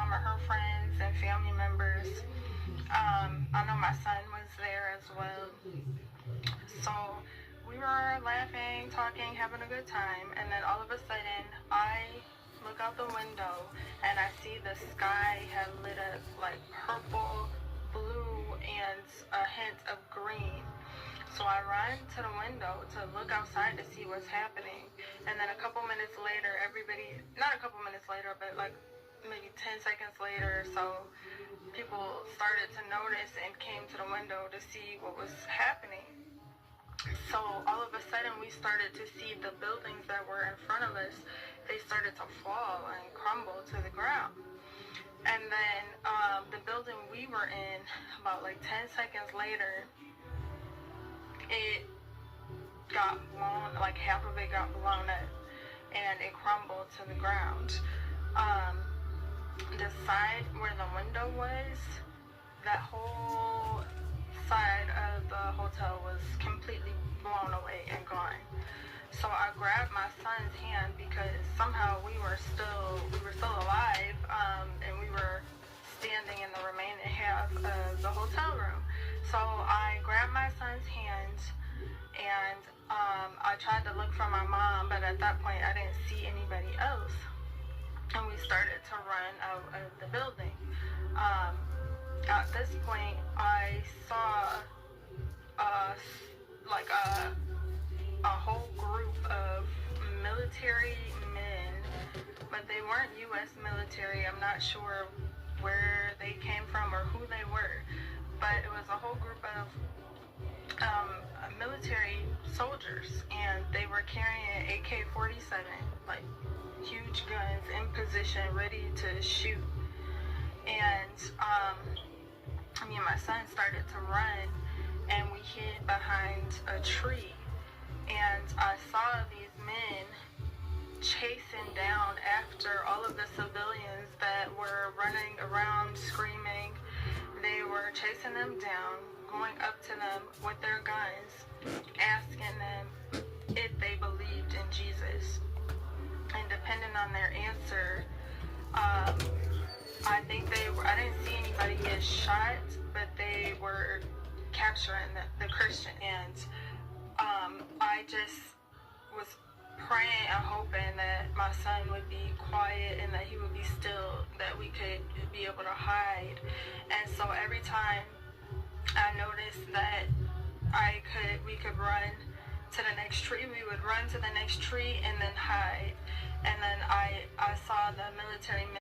some of her friends and family members. I know my son was there as well. So we were laughing, talking, having a good time, and then all of a sudden I look out the window and I see the sky had lit up like purple, blue, and a hint of green. So I run to the window to look outside to see what's happening. And then a couple minutes later, not a couple minutes later, but like maybe 10 seconds later or so, people started to notice and came to the window to see what was happening. So all of a sudden we started to see the buildings that were in front of us, they started to fall and crumble to the ground. And then the building we were in, about like 10 seconds later, it got blown, like half of it got blown up and it crumbled to the ground. The side where the window was, that whole side of the hotel was completely blown away and gone. So I grabbed my son's hand because somehow we were still alive, and we were standing in the remaining half of the hotel room. So I grabbed my son's hand and I tried to look for my mom, but at that point I didn't see anybody else. And we started to run out of the building. At this point, I saw a whole group of military men, but they weren't U.S. military. I'm not sure where they came from or who they were, but it was a whole group of military soldiers, and they were carrying AK-47, like huge guns in position, ready to shoot. And me and my son started to run, and we hid behind a tree. And I saw these men chasing down after all of the civilians that were running around screaming. They were chasing them down, going up to them with their guns, asking them if they believed in Jesus. And depending on their answer, I didn't see anybody get shot, but they were capturing the Christian. And I just was praying and hoping that my son would be quiet and that he would be still, that we could be able to hide. And so every time I noticed that we could run to the next tree, we would run to the next tree and then hide. And then I saw the military men